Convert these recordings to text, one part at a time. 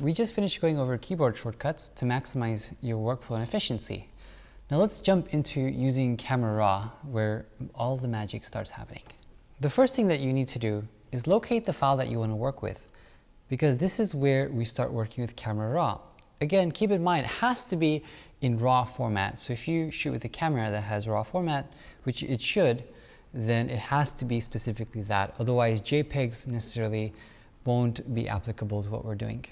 We just finished going over keyboard shortcuts to maximize your workflow and efficiency. Now let's jump into using Camera Raw, where all the magic starts happening. The first thing that you need to do is locate the file that you want to work with, because this is where we start working with Camera Raw. Again, keep in mind, it has to be in RAW format. So if you shoot with a camera that has RAW format, which it should, then it has to be specifically that. Otherwise, JPEGs necessarily won't be applicable to what we're doing.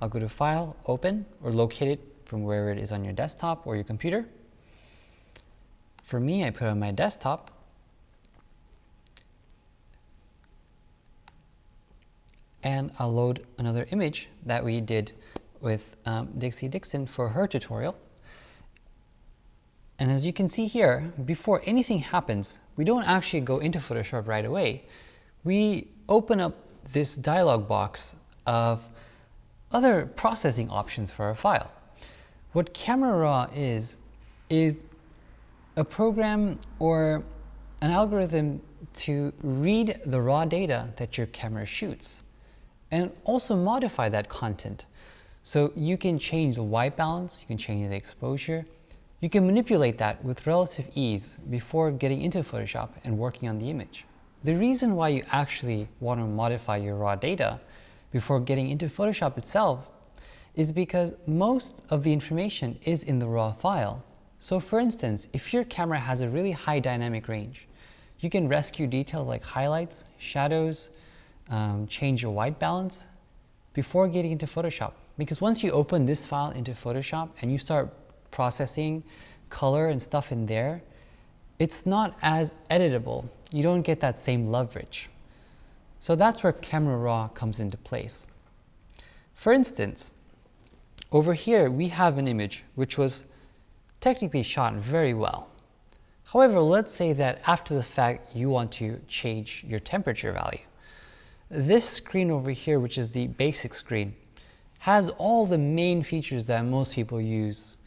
I'll go to File, Open, or locate it from wherever it is on your desktop or your computer. For me, I put it on my desktop. And I'll load another image that we did with Dixie Dixon for her tutorial. And as you can see here, before anything happens, we don't actually go into Photoshop right away. We open up this dialog box of other processing options for our file. What Camera Raw is a program or an algorithm to read the raw data that your camera shoots and also modify that content. So you can change the white balance, you can change the exposure, you can manipulate that with relative ease before getting into Photoshop and working on the image. The reason why you actually want to modify your raw data before getting into Photoshop itself is because most of the information is in the raw file. So for instance, if your camera has a really high dynamic range, you can rescue details like highlights, shadows, change your white balance before getting into Photoshop. Because once you open this file into Photoshop and you start processing color and stuff in there, it's not as editable. You don't get that same leverage. So that's where Camera Raw comes into place. For instance, over here we have an image which was technically shot very well. However, let's say that after the fact you want to change your temperature value. This screen over here, which is the basic screen, has all the main features that most people use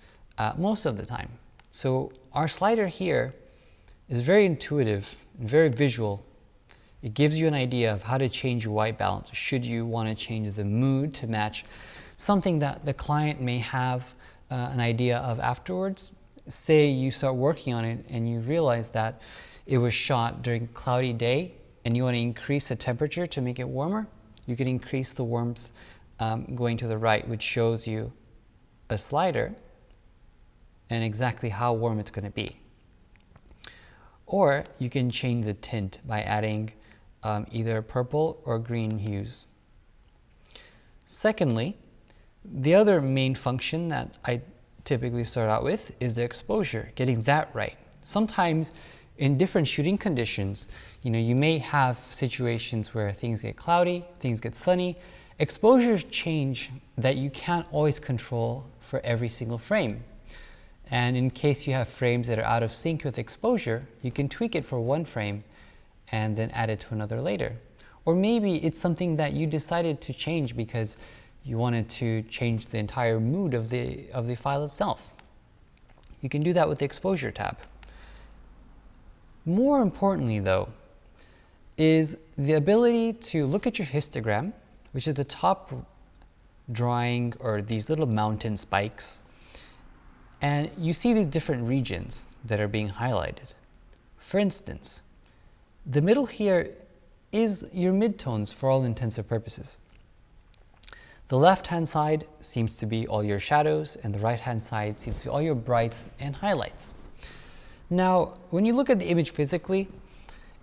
most of the time. So our slider here is very intuitive and very visual. It gives you an idea of how to change your white balance should you want to change the mood to match something that the client may have an idea of afterwards. Say you start working on it and you realize that it was shot during a cloudy day and you want to increase the temperature to make it warmer. You can increase the warmth going to the right, which shows you a slider and exactly how warm it's going to be. Or you can change the tint by adding either purple or green hues. Secondly, the other main function that I typically start out with is the exposure, getting that right. Sometimes in different shooting conditions, you may have situations where things get cloudy, things get sunny. Exposures change that you can't always control for every single frame. And in case you have frames that are out of sync with exposure, you can tweak it for one frame and then add it to another later. Or maybe it's something that you decided to change because you wanted to change the entire mood of the file itself. You can do that with the exposure tab. More importantly though, is the ability to look at your histogram, which is the top drawing or these little mountain spikes, and you see these different regions that are being highlighted. For instance, the middle here is your midtones for all intents and purposes. The left-hand side seems to be all your shadows, and the right-hand side seems to be all your brights and highlights. Now, when you look at the image physically,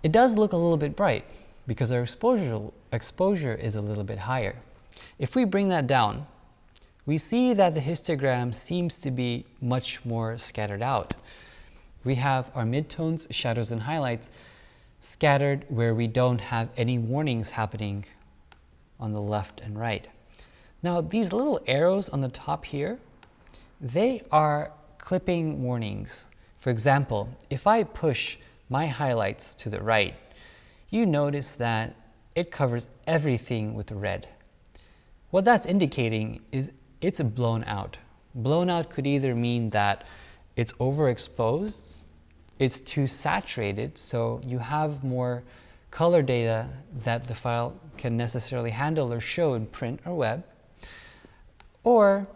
it does look a little bit bright because our exposure is a little bit higher. If we bring that down, we see that the histogram seems to be much more scattered out. We have our midtones, shadows, and highlights scattered where we don't have any warnings happening on the left and right. Now, these little arrows on the top here, they are clipping warnings. For example, if I push my highlights to the right, you notice that it covers everything with red. What that's indicating is it's blown out. Blown out could either mean that it's overexposed, it's too saturated, so you have more color data that the file can necessarily handle or show in print or web, or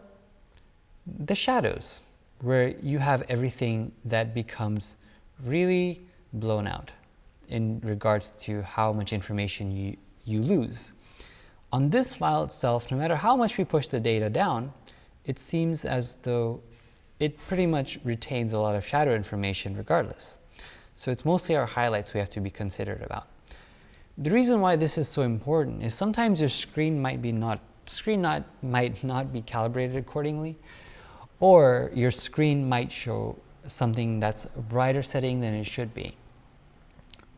the shadows, where you have everything that becomes really blown out in regards to how much information you lose. On this file itself, no matter how much we push the data down, it seems as though it pretty much retains a lot of shadow information regardless. So it's mostly our highlights we have to be considerate about. The reason why this is so important is sometimes your screen might not be calibrated accordingly, or your screen might show something that's a brighter setting than it should be.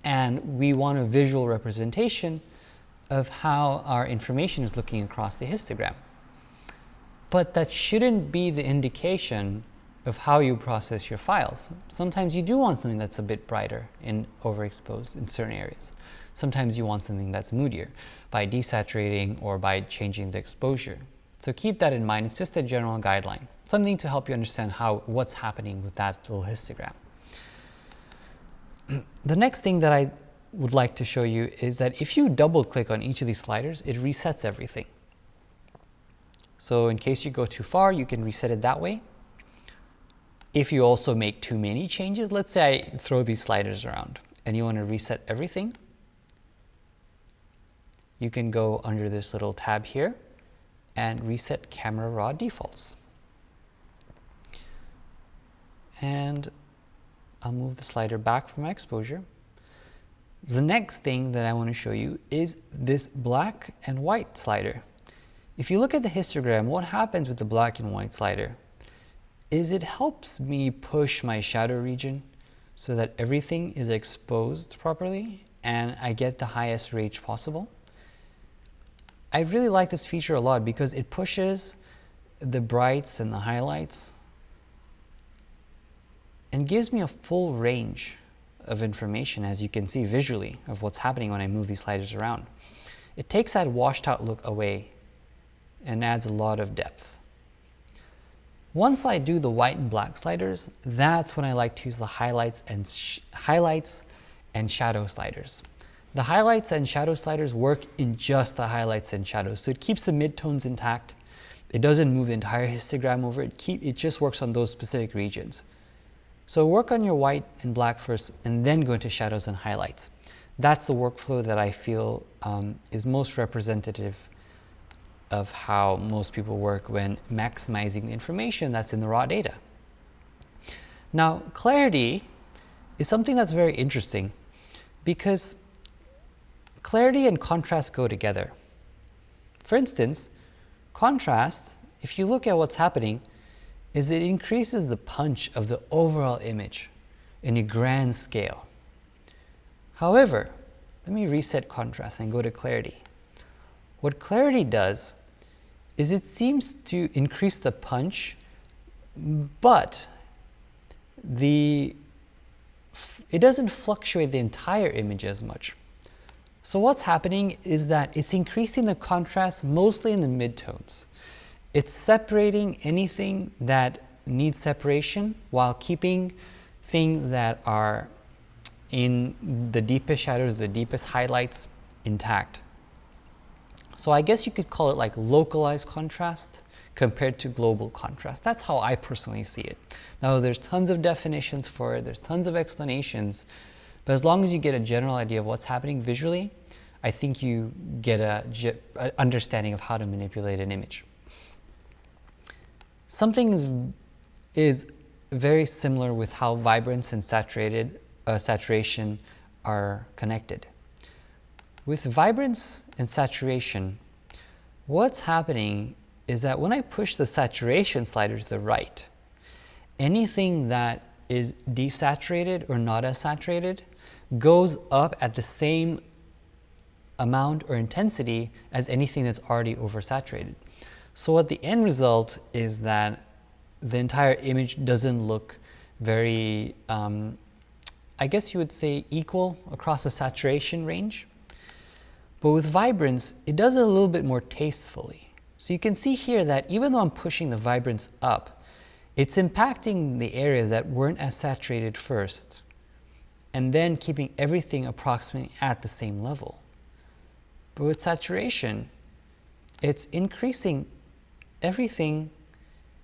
And we want a visual representation of how our information is looking across the histogram. But that shouldn't be the indication of how you process your files. Sometimes you do want something that's a bit brighter and overexposed in certain areas. Sometimes you want something that's moodier by desaturating or by changing the exposure. So keep that in mind. It's just a general guideline, something to help you understand what's happening with that little histogram. The next thing that I would like to show you is that if you double click on each of these sliders, it resets everything. So in case you go too far, you can reset it that way. If you also make too many changes, let's say I throw these sliders around and you want to reset everything, you can go under this little tab here and reset camera raw defaults. And I'll move the slider back from my exposure. The next thing that I want to show you is this black and white slider. If you look at the histogram, what happens with the black and white slider is it helps me push my shadow region so that everything is exposed properly and I get the highest range possible. I really like this feature a lot because it pushes the brights and the highlights and gives me a full range of information, as you can see visually, of what's happening when I move these sliders around. It takes that washed out look away and adds a lot of depth. Once I do the white and black sliders, that's when I like to use the highlights and shadow sliders. The highlights and shadow sliders work in just the highlights and shadows, so it keeps the midtones intact. It doesn't move the entire histogram over, it just works on those specific regions. So work on your white and black first and then go into shadows and highlights. That's the workflow that I feel is most representative of how most people work when maximizing the information that's in the raw data. Now, clarity is something that's very interesting because clarity and contrast go together. For instance, contrast, if you look at what's happening, is it increases the punch of the overall image in a grand scale. However, let me reset contrast and go to clarity. What clarity does is it seems to increase the punch, but it doesn't fluctuate the entire image as much. So what's happening is that it's increasing the contrast mostly in the midtones. It's separating anything that needs separation while keeping things that are in the deepest shadows, the deepest highlights intact. So I guess you could call it like localized contrast compared to global contrast. That's how I personally see it. Now there's tons of definitions for it, there's tons of explanations, but as long as you get a general idea of what's happening visually, I think you get an understanding of how to manipulate an image. Something is very similar with how vibrance and saturation are connected. With vibrance and saturation, what's happening is that when I push the saturation slider to the right, anything that is desaturated or not as saturated goes up at the same amount or intensity as anything that's already oversaturated. So what the end result is that the entire image doesn't look very, I guess you would say, equal across the saturation range. But with vibrance, it does it a little bit more tastefully. So you can see here that even though I'm pushing the vibrance up, it's impacting the areas that weren't as saturated first. and then keeping everything approximately at the same level. But with saturation, it's increasing everything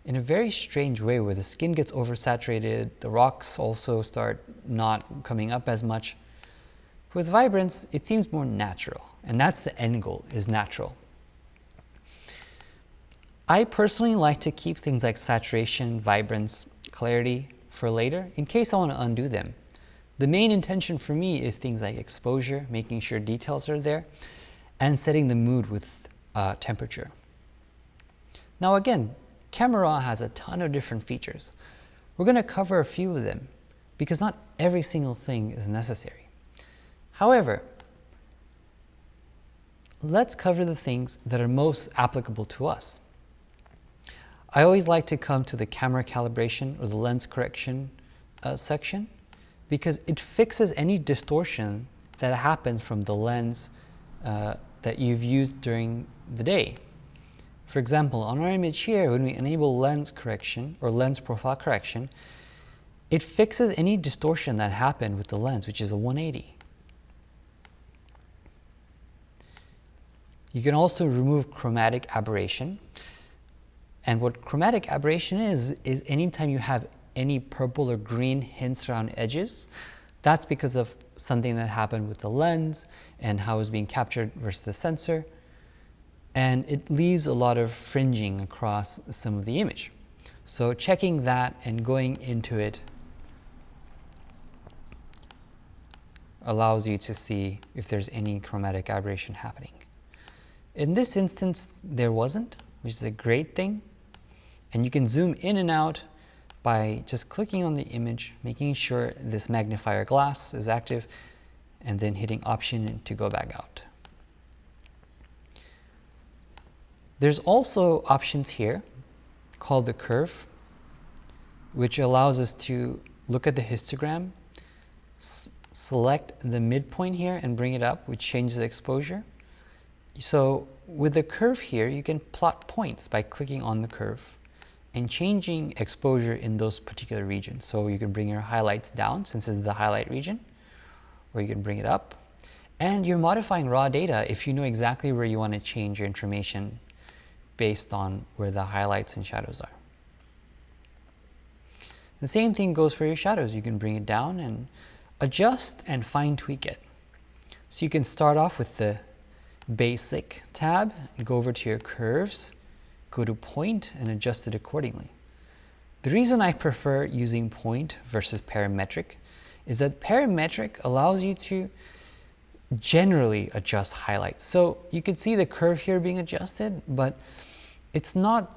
in a very strange way, where the skin gets oversaturated, the rocks also start not coming up as much. With vibrance, it seems more natural, and that's the end goal, is natural. I personally like to keep things like saturation, vibrance, clarity for later, in case I want to undo them. The main intention for me is things like exposure, making sure details are there, and setting the mood with temperature. Now again, Camera Raw has a ton of different features. We're going to cover a few of them, because not every single thing is necessary. However, let's cover the things that are most applicable to us. I always like to come to the camera calibration or the lens correction section, because it fixes any distortion that happens from the lens that you've used during the day. For example, on our image here, when we enable lens correction or lens profile correction, it fixes any distortion that happened with the lens, which is a 180. You can also remove chromatic aberration. And what chromatic aberration is anytime you have any purple or green hints around edges, that's because of something that happened with the lens and how it's being captured versus the sensor. And it leaves a lot of fringing across some of the image. So checking that and going into it allows you to see if there's any chromatic aberration happening. In this instance, there wasn't, which is a great thing. And you can zoom in and out by just clicking on the image, making sure this magnifier glass is active, and then hitting Option to go back out. There's also options here called the curve, which allows us to look at the histogram, select the midpoint here and bring it up, which changes the exposure. So with the curve here, you can plot points by clicking on the curve and changing exposure in those particular regions. So you can bring your highlights down, since this is the highlight region, or you can bring it up. And you're modifying raw data if you know exactly where you want to change your information based on where the highlights and shadows are. The same thing goes for your shadows. You can bring it down and adjust and fine tweak it. So you can start off with the basic tab and go over to your curves, go to point and adjust it accordingly. The reason I prefer using point versus parametric is that parametric allows you to generally adjust highlights. So you can see the curve here being adjusted, but it's not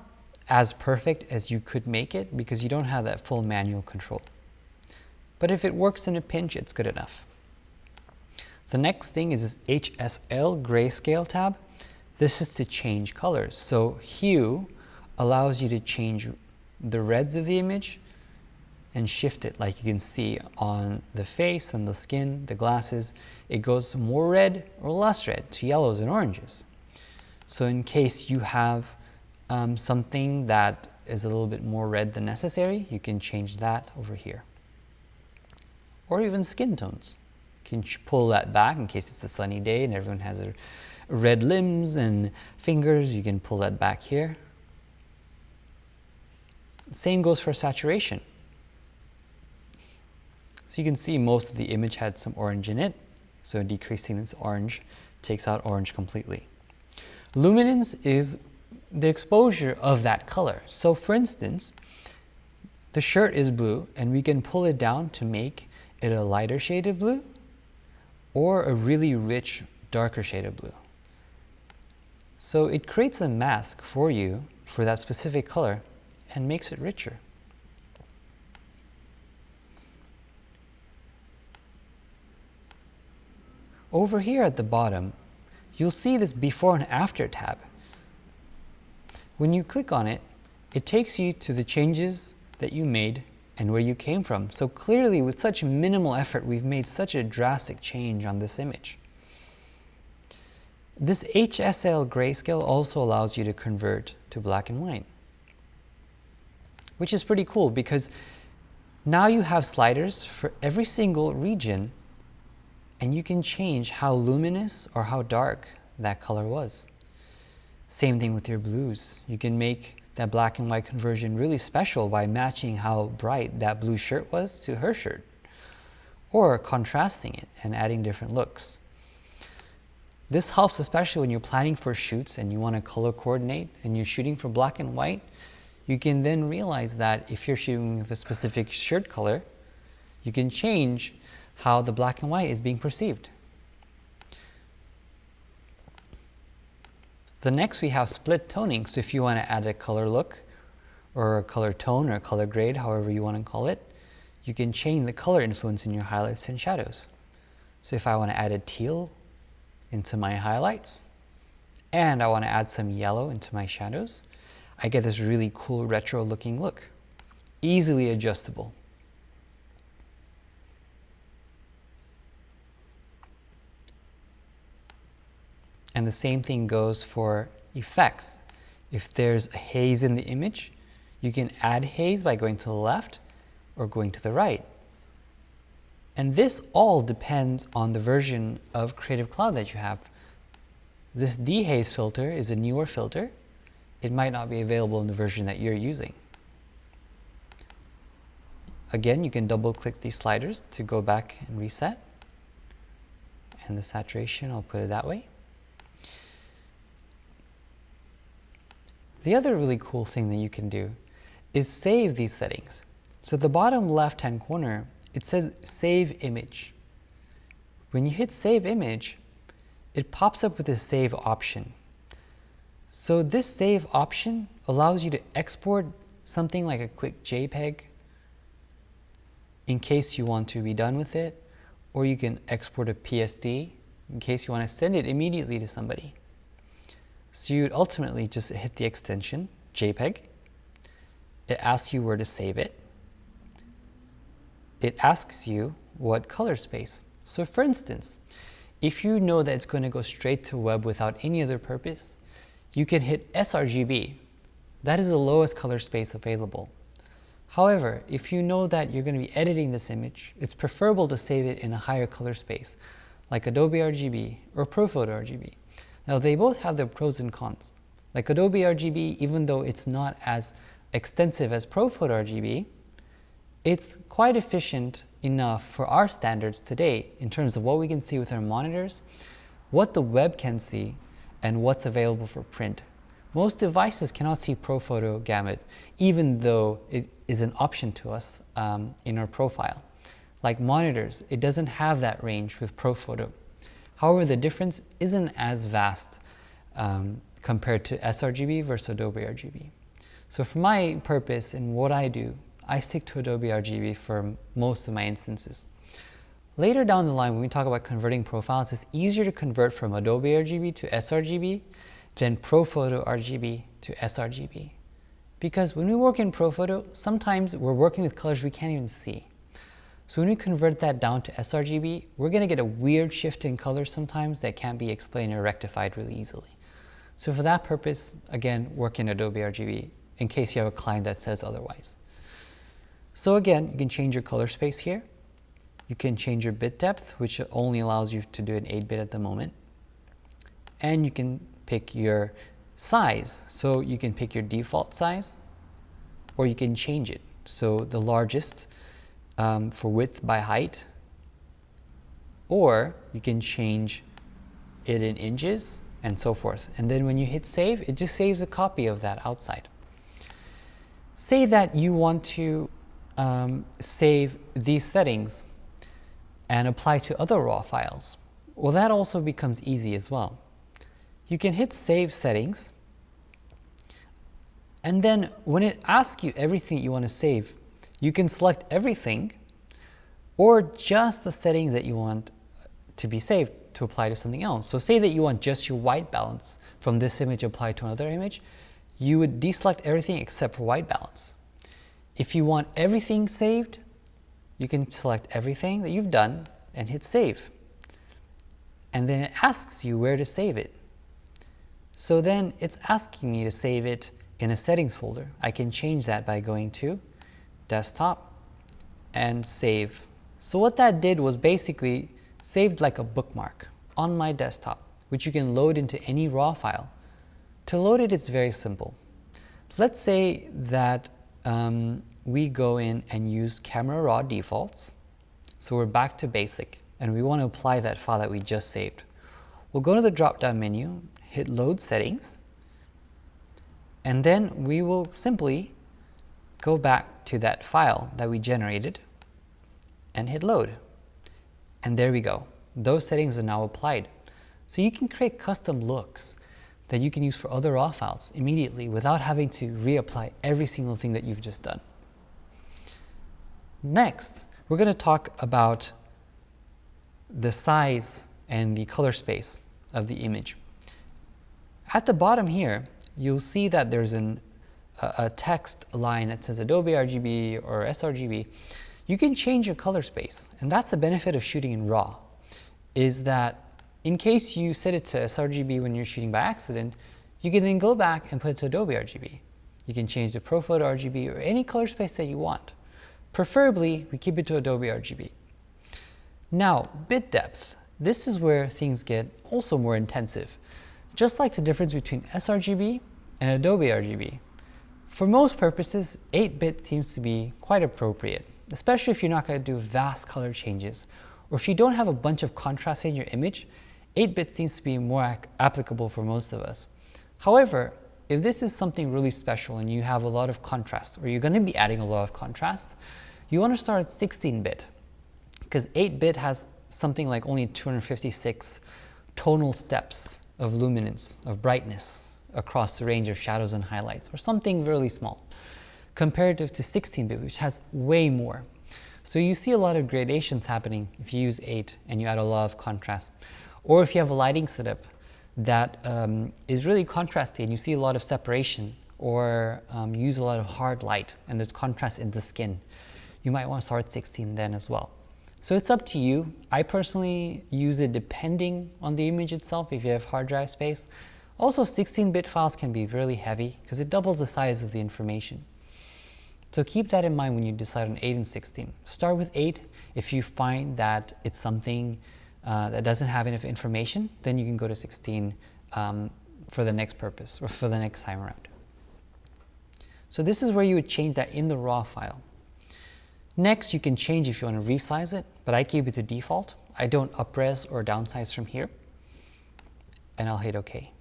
as perfect as you could make it because you don't have that full manual control. But if it works in a pinch, it's good enough. The next thing is this HSL grayscale tab. This is to change colors. So hue allows you to change the reds of the image and shift it, like you can see on the face and the skin, the glasses. It goes more red or less red to yellows and oranges. So in case you have something that is a little bit more red than necessary, you can change that over here. Or even skin tones. You can pull that back in case it's a sunny day and everyone has red limbs and fingers. You can pull that back here. Same goes for saturation. So you can see most of the image had some orange in it. So decreasing this orange takes out orange completely. Luminance is the exposure of that color. So for instance, the shirt is blue and we can pull it down to make it a lighter shade of blue or a really rich, darker shade of blue. So it creates a mask for you for that specific color and makes it richer. Over here at the bottom, you'll see this before and after tab. When you click on it, it takes you to the changes that you made and where you came from. So clearly, with such minimal effort, we've made such a drastic change on this image. This HSL grayscale also allows you to convert to black and white, which is pretty cool because Now you have sliders for every single region, and you can change how luminous or how dark that color was. Same thing with your blues. You can make that black and white conversion really special by matching how bright that blue shirt was to her shirt, or contrasting it and adding different looks. This helps especially when you're planning for shoots and you want to color coordinate and you're shooting for black and white. You can then realize that if you're shooting with a specific shirt color, you can change how the black and white is being perceived. The next we have split toning. So if you want to add a color look or a color tone or a color grade, however you want to call it, you can change the color influence in your highlights and shadows. So if I want to add a teal into my highlights and I want to add some yellow into my shadows, I get this really cool retro looking look, easily adjustable. And the same thing goes for effects. If there's a haze in the image, you can add haze by going to the left or going to the right. And this all depends on the version of Creative Cloud that you have. This dehaze filter is a newer filter. It might not be available in the version that you're using. Again, you can double click these sliders to go back and reset. And the saturation, I'll put it that way. The other really cool thing that you can do is save these settings. So at the bottom left-hand corner, it says Save Image. When you hit Save Image, it pops up with a Save option. So this Save option allows you to export something like a quick JPEG in case you want to be done with it, or you can export a PSD in case you want to send it immediately to somebody. So you'd ultimately just hit the extension, JPEG. It asks you where to save it. It asks you what color space. So for instance, if you know that it's going to go straight to web without any other purpose, you can hit sRGB. That is the lowest color space available. However, if you know that you're going to be editing this image, it's preferable to save it in a higher color space, like Adobe RGB or ProPhoto RGB. Now they both have their pros and cons. Like Adobe RGB, even though it's not as extensive as ProPhoto RGB, it's quite efficient enough for our standards today in terms of what we can see with our monitors, what the web can see, and what's available for print. Most devices cannot see ProPhoto gamut, even though it is an option to us in our profile. Like monitors, it doesn't have that range with ProPhoto. However, the difference isn't as vast compared to sRGB versus Adobe RGB. So for my purpose and what I do, I stick to Adobe RGB for most of my instances. Later down the line, when we talk about converting profiles, it's easier to convert from Adobe RGB to sRGB than ProPhoto RGB to sRGB. Because when we work in ProPhoto, sometimes we're working with colors we can't even see. So when we convert that down to sRGB, we're going to get a weird shift in color sometimes that can't be explained or rectified really easily. So for that purpose, again, work in Adobe RGB in case you have a client that says otherwise. So again, you can change your color space here. You can change your bit depth, which only allows you to do an 8-bit at the moment. And you can pick your size. So you can pick your default size, or you can change it. So the largest for width by height, or you can change it in inches and so forth. And then when you hit save, it just saves a copy of that outside. Say that you want to save these settings and apply to other raw files. Well, that also becomes easy as well. You can hit Save Settings, and then when it asks you everything you want to save, you can select everything or just the settings that you want to be saved to apply to something else. So say that you want just your white balance from this image applied to another image, you would deselect everything except for white balance. If you want everything saved, you can select everything that you've done and hit Save. And then it asks you where to save it. So then it's asking me to save it in a settings folder. I can change that by going to Desktop, and save. So what that did was basically saved like a bookmark on my desktop, which you can load into any raw file. To load it, it's very simple. Let's say that we go in and use camera raw defaults. So we're back to basic and we want to apply that file that we just saved. We'll go to the drop-down menu, hit load settings, and then we will simply go back to that file that we generated and hit load. And there we go. Those settings are now applied. So you can create custom looks that you can use for other raw files immediately without having to reapply every single thing that you've just done. Next, we're going to talk about the size and the color space of the image. At the bottom here, you'll see that there's a text line that says Adobe RGB or sRGB. You can change your color space, and that's the benefit of shooting in RAW, is that in case you set it to sRGB when you're shooting by accident, you can then go back and put it to Adobe RGB. You can change the ProPhoto RGB or any color space that you want. Preferably, we keep it to Adobe RGB. Now, bit depth. This is where things get also more intensive. Just like the difference between sRGB and Adobe RGB. For most purposes, 8-bit seems to be quite appropriate, especially if you're not going to do vast color changes, or if you don't have a bunch of contrast in your image, 8-bit seems to be more applicable for most of us. However, if this is something really special and you have a lot of contrast, or you're going to be adding a lot of contrast, you want to start at 16-bit, because 8-bit has something like only 256 tonal steps of luminance, of brightness, across the range of shadows and highlights, or something really small, comparative to 16-bit, which has way more. So you see a lot of gradations happening if you use 8 and you add a lot of contrast. Or if you have a lighting setup that is really contrasty and you see a lot of separation, or you use a lot of hard light and there's contrast in the skin, you might want to start at 16 then as well. So it's up to you. I personally use it depending on the image itself, if you have hard drive space. Also, 16-bit files can be really heavy because it doubles the size of the information. So keep that in mind when you decide on 8 and 16. Start with 8. If you find that it's something that doesn't have enough information, then you can go to 16 for the next purpose or for the next time around. So this is where you would change that in the raw file. Next, you can change if you want to resize it, but I keep it to default. I don't upres or downsize from here, and I'll hit OK.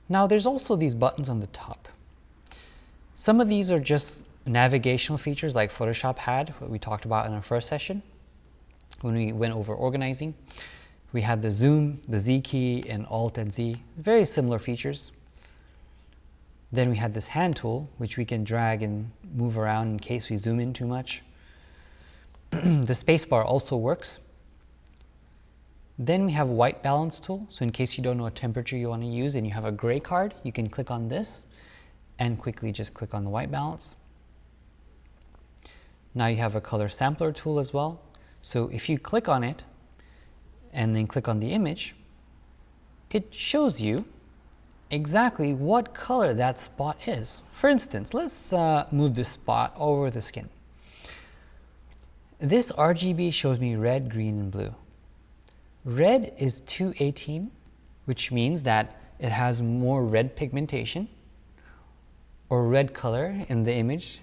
Now there's also these buttons on the top. Some of these are just navigational features like Photoshop had, what we talked about in our first session when we went over organizing. We had the zoom, the Z key, and Alt and Z, very similar features. Then we had this hand tool, which we can drag and move around in case we zoom in too much. The spacebar also works. Then we have a white balance tool, so in case you don't know what temperature you want to use and you have a gray card, you can click on this and quickly just click on the white balance. Now you have a color sampler tool as well. So if you click on it and then click on the image, it shows you exactly what color that spot is. For instance, let's move this spot over the skin. This RGB shows me red, green, and blue. Red is 218, which means that it has more red pigmentation or red color in the image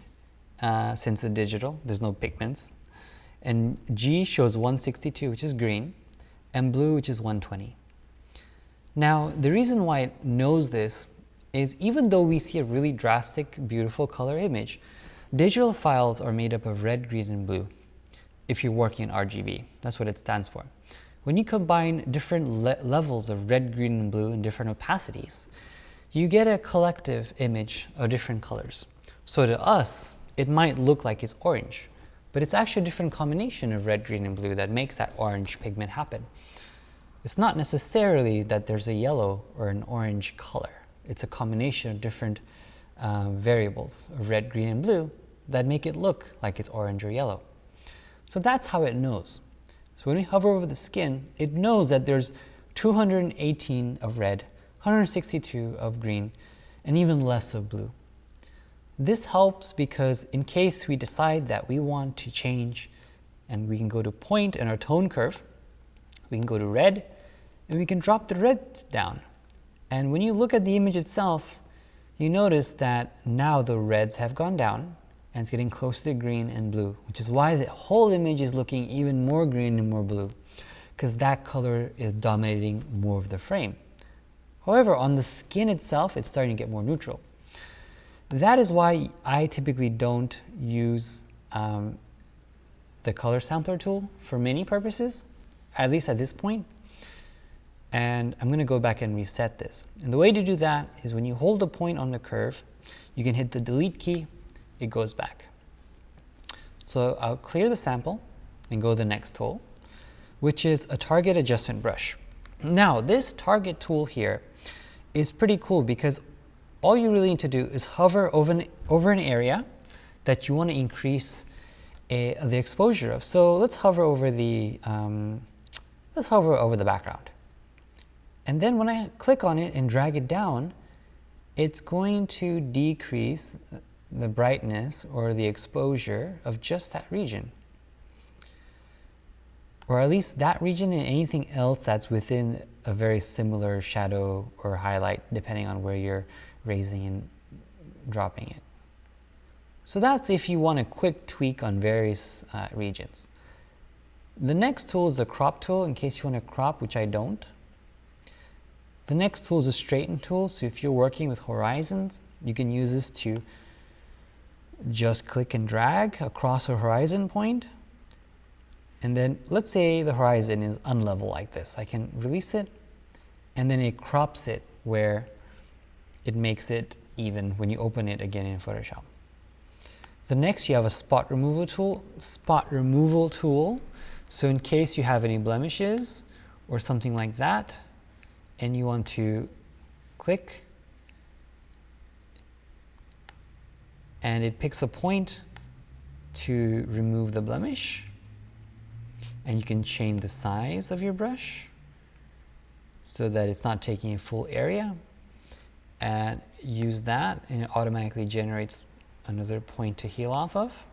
since it's digital, there's no pigments. And G shows 162, which is green, and blue, which is 120. Now, the reason why it knows this is even though we see a really drastic, beautiful color image, digital files are made up of red, green, and blue if you're working in RGB. That's what it stands for. When you combine different levels of red, green, and blue in different opacities, you get a collective image of different colors. So to us, it might look like it's orange, but it's actually a different combination of red, green, and blue that makes that orange pigment happen. It's not necessarily that there's a yellow or an orange color. It's a combination of different variables of red, green, and blue that make it look like it's orange or yellow. So that's how it knows. So when we hover over the skin, it knows that there's 218 of red, 162 of green, and even less of blue. This helps because in case we decide that we want to change, and we can go to point in our tone curve, we can go to red, and we can drop the reds down. And when you look at the image itself, you notice that now the reds have gone down, and it's getting close to green and blue, which is why the whole image is looking even more green and more blue, because that color is dominating more of the frame. However, on the skin itself, it's starting to get more neutral. That is why I typically don't use the color sampler tool for many purposes, at least at this point. And I'm going to go back and reset this. And the way to do that is when you hold the point on the curve, you can hit the delete key, it goes back. So I'll clear the sample and go to the next tool, which is a target adjustment brush. Now, this target tool here is pretty cool because all you really need to do is hover over an area that you want to increase the exposure of. So let's hover over the background. And then when I click on it and drag it down, it's going to decrease the brightness or the exposure of just that region. Or at least that region and anything else that's within a very similar shadow or highlight, depending on where you're raising and dropping it. So that's if you want a quick tweak on various regions. The next tool is the crop tool, in case you want to crop, which I don't. The next tool is a straighten tool, so if you're working with horizons, you can use this to just click and drag across a horizon point. And then let's say the horizon is unlevel like this. I can release it, and then it crops it where it makes it even when you open it again in Photoshop. The next, you have a spot removal tool. So in case you have any blemishes or something like that, and you want to click, and it picks a point to remove the blemish, and you can change the size of your brush so that it's not taking a full area, and use that, and it automatically generates another point to heal off of.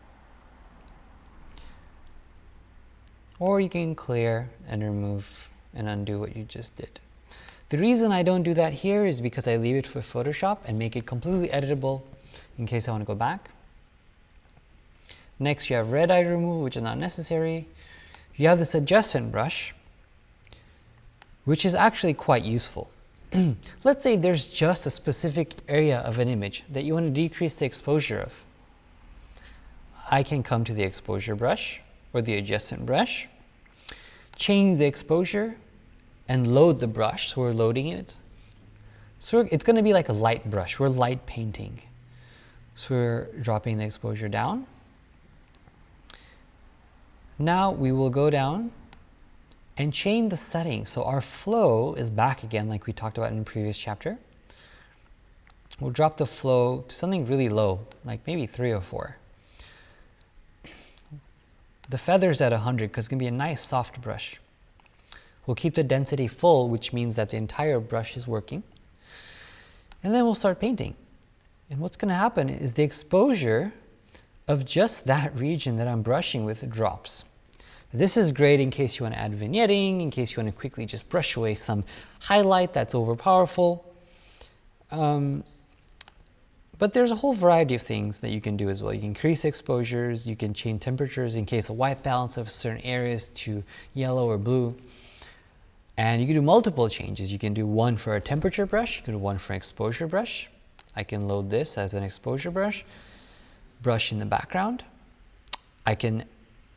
Or you can clear and remove and undo what you just did. The reason I don't do that here is because I leave it for Photoshop and make it completely editable in case I want to go back. Next, you have red eye removal, which is not necessary. You have this adjustment brush, which is actually quite useful. Let's say there's just a specific area of an image that you want to decrease the exposure of. I can come to the exposure brush or the adjustment brush, change the exposure, and load the brush, so we're loading it. So it's going to be like a light brush, we're light painting. So we're dropping the exposure down. Now we will go down and change the setting. So our flow is back again like we talked about in the previous chapter. We'll drop the flow to something really low, like maybe 3 or 4. The feather's at 100 because it's going to be a nice soft brush. We'll keep the density full, which means that the entire brush is working. And then we'll start painting. And what's going to happen is the exposure of just that region that I'm brushing with drops. This is great in case you want to add vignetting, in case you want to quickly just brush away some highlight that's overpowerful. But there's a whole variety of things that you can do as well. You can increase exposures, you can change temperatures in case of white balance of certain areas to yellow or blue. And you can do multiple changes. You can do one for a temperature brush, you can do one for an exposure brush. I can load this as an exposure brush in the background. I can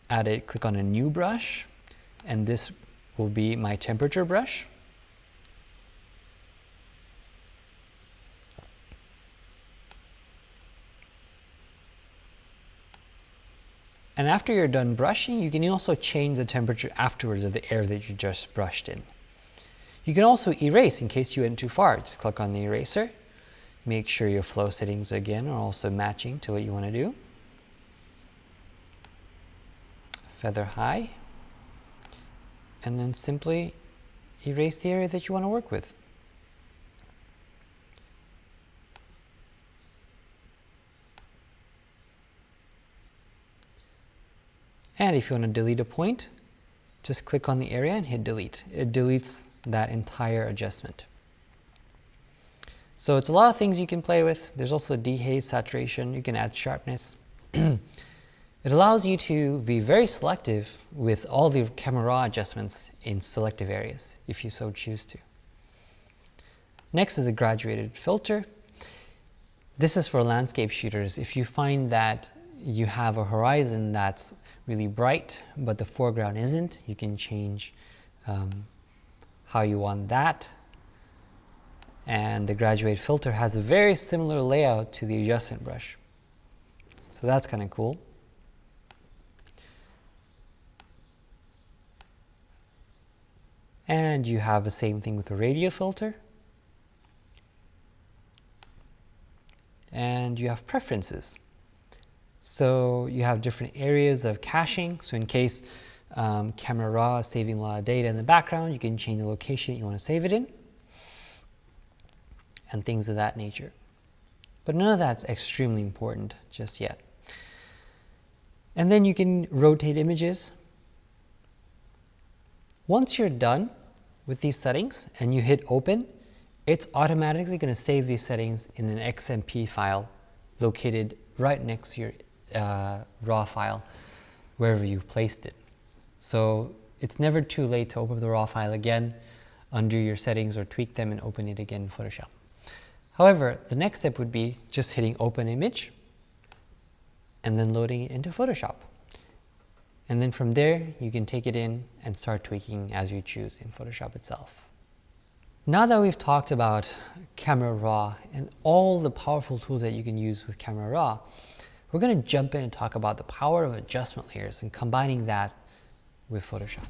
add it, click on a new brush, and this will be my temperature brush. And after you're done brushing, you can also change the temperature afterwards of the air that you just brushed in. You can also erase in case you went too far. Just click on the eraser. Make sure your flow settings again are also matching to what you want to do. Feather high. And then simply erase the area that you want to work with. And if you want to delete a point, just click on the area and hit delete. It deletes that entire adjustment. So it's a lot of things you can play with. There's also dehaze, saturation. You can add sharpness. It allows you to be very selective with all the camera raw adjustments in selective areas, if you so choose to. Next is a graduated filter. This is for landscape shooters. If you find that you have a horizon that's really bright, but the foreground isn't, you can change how you want that. And the graduated filter has a very similar layout to the adjustment brush. So that's kind of cool. And you have the same thing with the radio filter. And you have preferences. So you have different areas of caching. So in case camera raw is saving a lot of data in the background, you can change the location you want to save it in, and things of that nature. But none of that's extremely important just yet. And then you can rotate images. Once you're done with these settings and you hit open, it's automatically going to save these settings in an XMP file located right next to your raw file, wherever you've placed it. So it's never too late to open the raw file again, undo your settings or tweak them and open it again in Photoshop. However, the next step would be just hitting open image and then loading it into Photoshop. And then from there, you can take it in and start tweaking as you choose in Photoshop itself. Now that we've talked about Camera Raw and all the powerful tools that you can use with Camera Raw, we're going to jump in and talk about the power of adjustment layers and combining that with Photoshop.